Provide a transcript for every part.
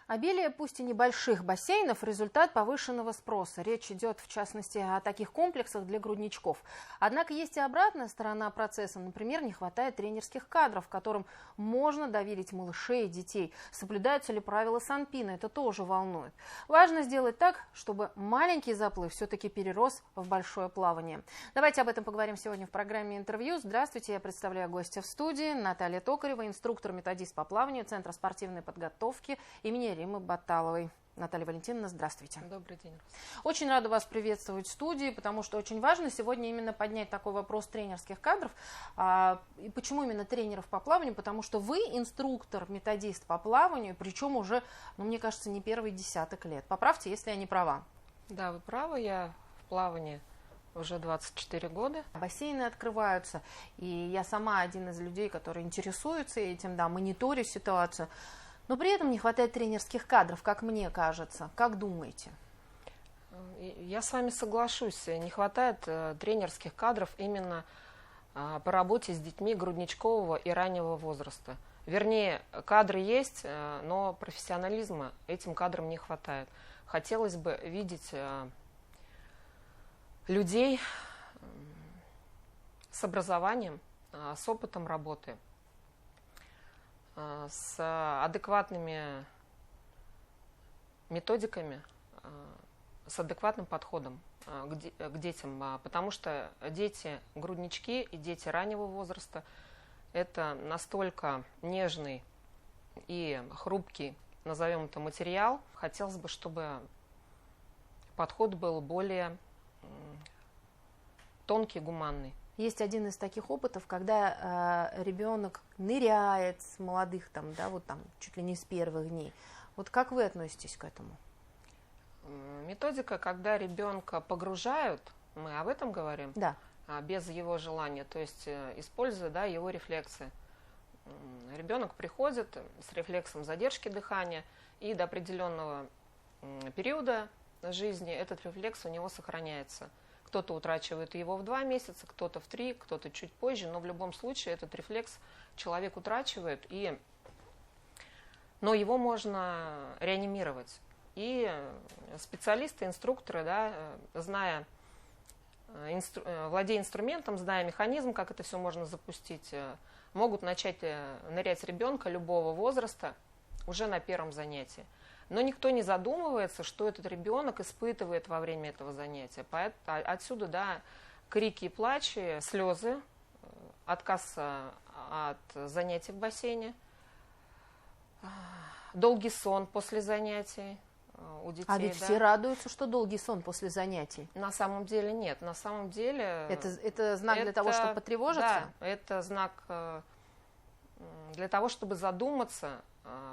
Обилие пусть и небольших бассейнов – результат повышенного спроса. Речь идет, в частности, о таких комплексах для грудничков. Однако есть и обратная сторона процесса. Например, не хватает тренерских кадров, которым можно доверить малышей и детей. Соблюдаются ли правила Санпина? Это тоже волнует. Важно сделать так, чтобы маленький заплыв все-таки перерос в большое плавание. Давайте об этом поговорим сегодня в программе «Интервью». Здравствуйте, я представляю гостя в студии. Наталья Токарева, инструктор-методист по плаванию Центра спортивной подготовки имени Риммы Баталовой. Наталья Валентиновна, здравствуйте. Добрый день. Очень рада вас приветствовать в студии, потому что очень важно сегодня именно поднять такой вопрос тренерских кадров. И почему именно тренеров по плаванию? Потому что вы инструктор, методист по плаванию, причем уже, мне кажется, не первый десяток лет. Поправьте, если я не права. Да, вы правы, я в плавании уже 24 года. Бассейны открываются, и я сама один из людей, который интересуется этим, да, мониторю ситуацию. Но при этом не хватает тренерских кадров, как мне кажется. Как думаете? Я с вами соглашусь. Не хватает тренерских кадров именно по работе с детьми грудничкового и раннего возраста. Вернее, кадры есть, но профессионализма этим кадрам не хватает. Хотелось бы видеть людей с образованием, с опытом работы, с адекватными методиками, с адекватным подходом к детям, потому что дети груднички и дети раннего возраста – это настолько нежный и хрупкий, назовем это, материал. Хотелось бы, чтобы подход был более тонкий, гуманный. Есть один из таких опытов, когда ребенок ныряет с молодых, чуть ли не с первых дней. Вот как вы относитесь к этому? Методика, когда ребенка погружают, мы об этом говорим, да, без его желания, то есть используя, да, его рефлексы. Ребенок приходит с рефлексом задержки дыхания, и до определенного периода жизни этот рефлекс у него сохраняется. Кто-то утрачивает его в 2 месяца, кто-то в 3, кто-то чуть позже, но в любом случае этот рефлекс человек утрачивает, но его можно реанимировать. И специалисты, инструкторы, да, владея инструментом, зная механизм, как это все можно запустить, могут начать нырять ребенка любого возраста уже на первом занятии. Но никто не задумывается, что этот ребенок испытывает во время этого занятия. Отсюда, да, крики и плачи, слезы, отказ от занятий в бассейне, долгий сон после занятий у детей. А ведь все радуются, что долгий сон после занятий. На самом деле нет. На самом деле... Это знак для того, чтобы потревожиться? Да, это знак для того, чтобы задуматься,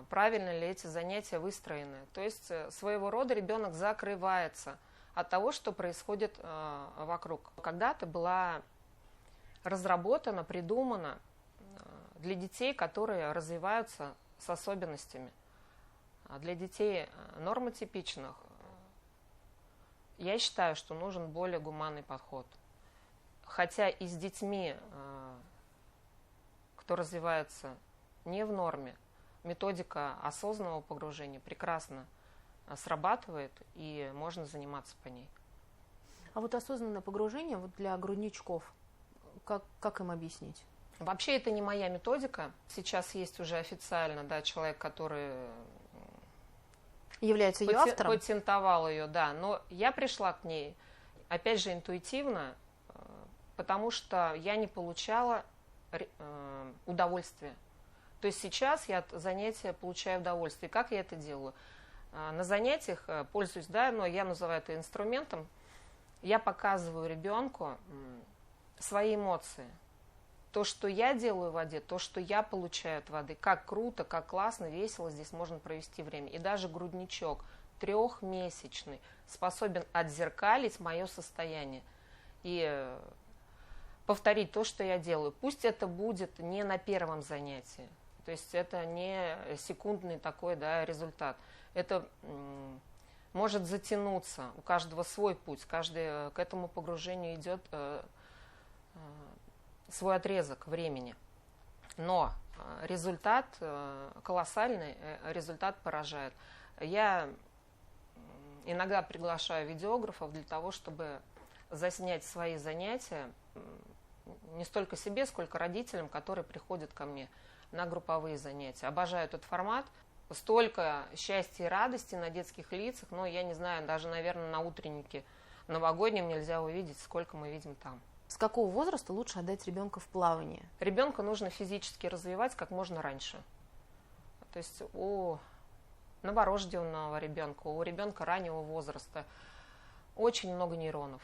правильно ли эти занятия выстроены. То есть своего рода ребенок закрывается от того, что происходит вокруг. Когда-то была разработана, придумана для детей, которые развиваются с особенностями. Для детей нормотипичных я считаю, что нужен более гуманный подход. Хотя и с детьми, кто развивается не в норме, методика осознанного погружения прекрасно срабатывает, и можно заниматься по ней. А вот осознанное погружение для грудничков, как им объяснить? Вообще это не моя методика. Сейчас есть уже официально, да, человек, который является ее автором? Патентовал ее, да. Но я пришла к ней, опять же, интуитивно, потому что я не получала удовольствия. То есть сейчас я от занятия получаю удовольствие. Как я это делаю? На занятиях пользуюсь, да, но я называю это инструментом. Я показываю ребенку свои эмоции. То, что я делаю в воде, то, что я получаю от воды. Как круто, как классно, весело здесь можно провести время. И даже грудничок 3-месячный способен отзеркалить мое состояние и повторить то, что я делаю. Пусть это будет не на первом занятии. То есть это не секундный такой, да, результат. Это может затянуться. У каждого свой путь. Каждый к этому погружению идет свой отрезок времени. Но результат колоссальный, результат поражает. Я иногда приглашаю видеографов для того, чтобы заснять свои занятия не столько себе, сколько родителям, которые приходят ко мне на групповые занятия. Обожаю этот формат. Столько счастья и радости на детских лицах, но я не знаю, даже, наверное, на утреннике новогоднем нельзя увидеть, сколько мы видим там. С какого возраста лучше отдать ребенка в плавание? Ребенка нужно физически развивать как можно раньше. То есть у новорожденного ребенка, у ребенка раннего возраста очень много нейронов.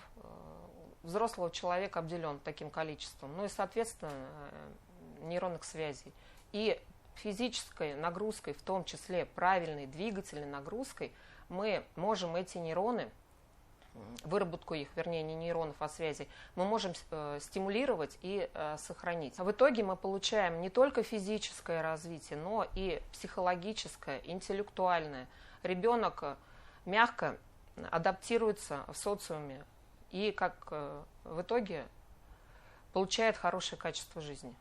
Взрослого человека обделен таким количеством. Ну и, соответственно, нейронных связей. И физической нагрузкой, в том числе правильной двигательной нагрузкой, мы можем эти нейроны, выработку их, вернее, не нейронов, а связей, мы можем стимулировать и сохранить. В итоге мы получаем не только физическое развитие, но и психологическое, интеллектуальное. Ребенок мягко адаптируется в социуме и, как в итоге, получает хорошее качество жизни.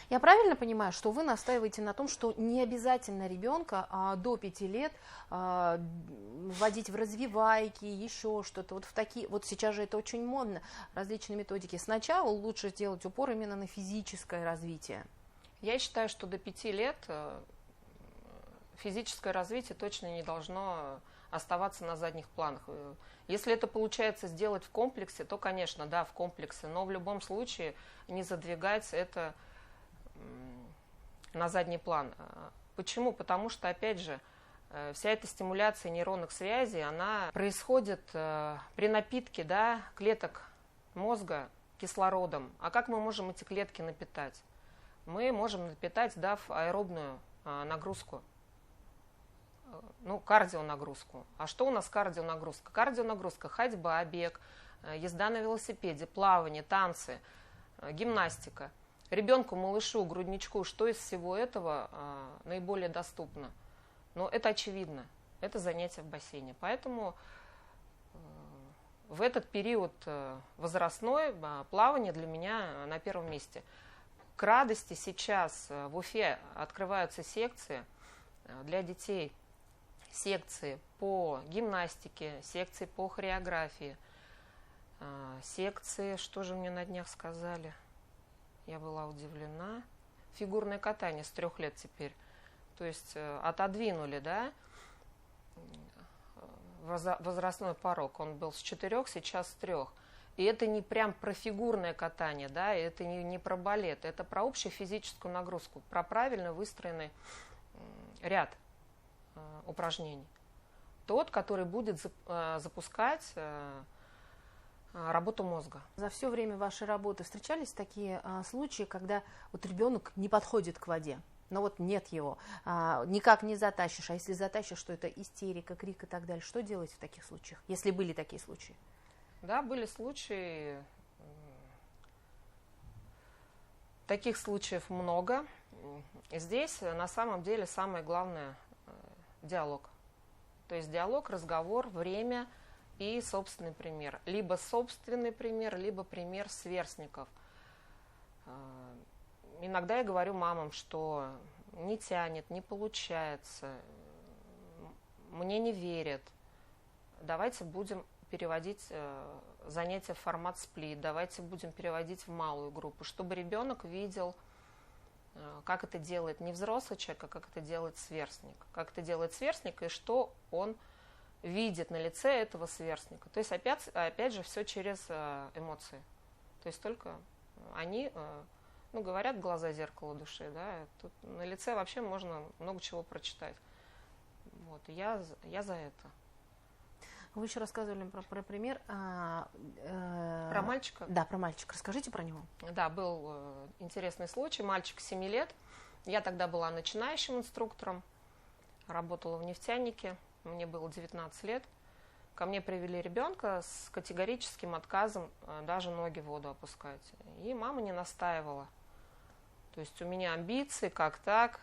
Я правильно понимаю, что вы настаиваете на том, что не обязательно ребенка до 5 лет вводить в развивайки, еще что-то, вот в такие, вот сейчас же это очень модно, различные методики. Сначала лучше сделать упор именно на физическое развитие. Я считаю, что до 5 лет физическое развитие точно не должно оставаться на задних планах. Если это получается сделать в комплексе, то, конечно, да, в комплексе, но в любом случае не задвигать это на задний план. Почему? Потому что, опять же, вся эта стимуляция нейронных связей, она происходит при напитке, да, клеток мозга кислородом. А как мы можем эти клетки напитать? Мы можем напитать, дав аэробную нагрузку, ну, кардионагрузку. А что у нас кардионагрузка? Кардионагрузка – ходьба, бег, езда на велосипеде, плавание, танцы, гимнастика. Ребенку, малышу, грудничку, что из всего этого наиболее доступно? Но это очевидно, это занятие в бассейне. Поэтому в этот период возрастной плавание для меня на первом месте. К радости сейчас в Уфе открываются секции для детей. Секции по гимнастике, секции по хореографии, секции, что же мне на днях сказали? Я была удивлена. Фигурное катание с 3 лет теперь. То есть отодвинули, да, возрастной порог. Он был с 4, сейчас с 3. И это не прям про фигурное катание, да, это не про балет, это про общую физическую нагрузку, про правильно выстроенный ряд упражнений. Тот, который будет запускать работу мозга. За все время вашей работы встречались такие случаи, когда вот ребенок не подходит к воде, но вот нет его, никак не затащишь, а если затащишь, что это истерика, крик и так далее. Что делать в таких случаях, если были такие случаи? Да, были случаи. Таких случаев много. Здесь на самом деле самое главное диалог. То есть диалог, разговор, время и собственный пример. Либо собственный пример, либо пример сверстников. Иногда я говорю мамам, что не тянет, не получается, мне не верят. Давайте будем переводить занятия в формат сплит, давайте будем переводить в малую группу, чтобы ребенок видел, как это делает не взрослый человек, а как это делает сверстник. Как это делает сверстник и что он видит на лице этого сверстника. То есть опять же все через эмоции. То есть только они, ну, говорят, глаза зеркало души, да, тут на лице вообще можно много чего прочитать. Вот, я за это. Вы еще рассказывали про пример. Про мальчика? Да, про мальчика. Расскажите про него. Да, был интересный случай. Мальчик 7 лет. Я тогда была начинающим инструктором. Работала в нефтянике. Мне было 19 лет. Ко мне привели ребенка с категорическим отказом даже ноги в воду опускать. И мама не настаивала. То есть у меня амбиции, как так?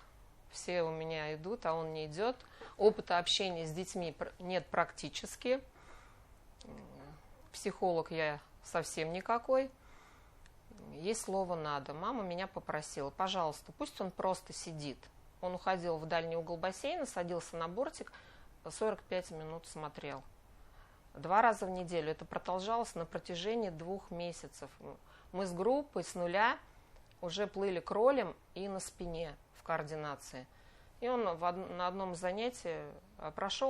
Все у меня идут, а он не идет. Опыта общения с детьми нет практически. Психолог я совсем никакой. Есть слово «надо». Мама меня попросила, пожалуйста, пусть он просто сидит. Он уходил в дальний угол бассейна, садился на бортик, 45 минут смотрел. 2 раза в неделю. Это продолжалось на протяжении 2 месяцев. Мы с группой с нуля уже плыли кролем и на спине в координации. И он на одном занятии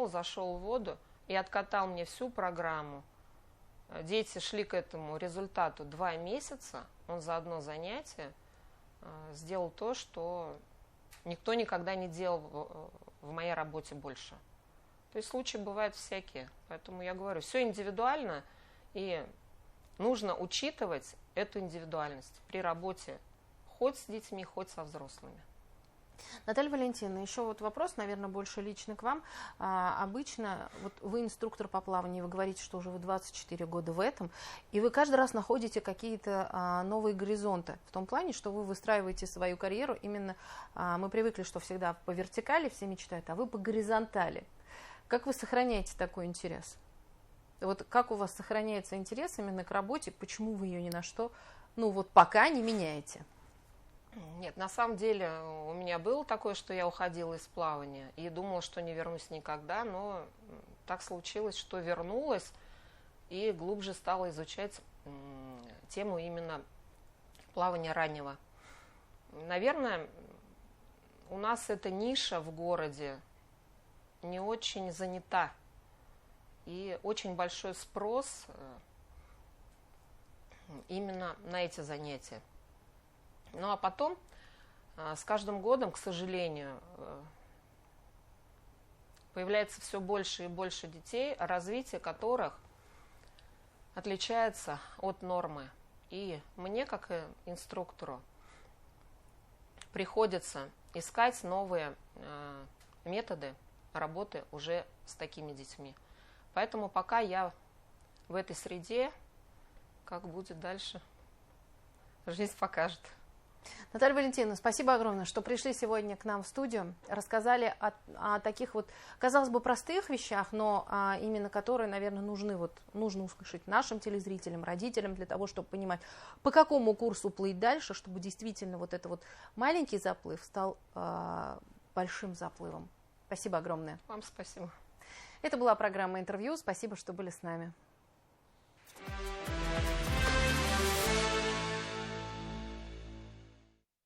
зашел в воду и откатал мне всю программу. Дети шли к этому результату 2 месяца. Он за одно занятие сделал то, что никто никогда не делал в моей работе больше. То есть случаи бывают всякие. Поэтому я говорю, все индивидуально, и нужно учитывать эту индивидуальность при работе хоть с детьми, хоть со взрослыми. Наталья Валентиновна, еще вот вопрос, наверное, больше лично к вам. Обычно, вот вы инструктор по плаванию, вы говорите, что уже вы 24 года в этом, и вы каждый раз находите какие-то новые горизонты, в том плане, что вы выстраиваете свою карьеру именно, мы привыкли, что всегда по вертикали все мечтают, а вы по горизонтали. Как вы сохраняете такой интерес? Вот как у вас сохраняется интерес именно к работе, почему вы ее ни на что, ну вот пока не меняете? Нет, на самом деле у меня было такое, что я уходила из плавания и думала, что не вернусь никогда, но так случилось, что вернулась и глубже стала изучать тему именно плавания раннего. Наверное, у нас эта ниша в городе не очень занята, и очень большой спрос именно на эти занятия. Ну а потом, с каждым годом, к сожалению, появляется все больше и больше детей, развитие которых отличается от нормы. И мне, как и инструктору, приходится искать новые методы работы уже с такими детьми. Поэтому пока я в этой среде, как будет дальше, жизнь покажет. Наталья Валентиновна, спасибо огромное, что пришли сегодня к нам в студию, рассказали о таких вот, казалось бы, простых вещах, но именно которые, наверное, нужно услышать нашим телезрителям, родителям, для того, чтобы понимать, по какому курсу плыть дальше, чтобы действительно вот это вот маленький заплыв стал большим заплывом. Спасибо огромное. Вам спасибо. Это была программа «Интервью». Спасибо, что были с нами.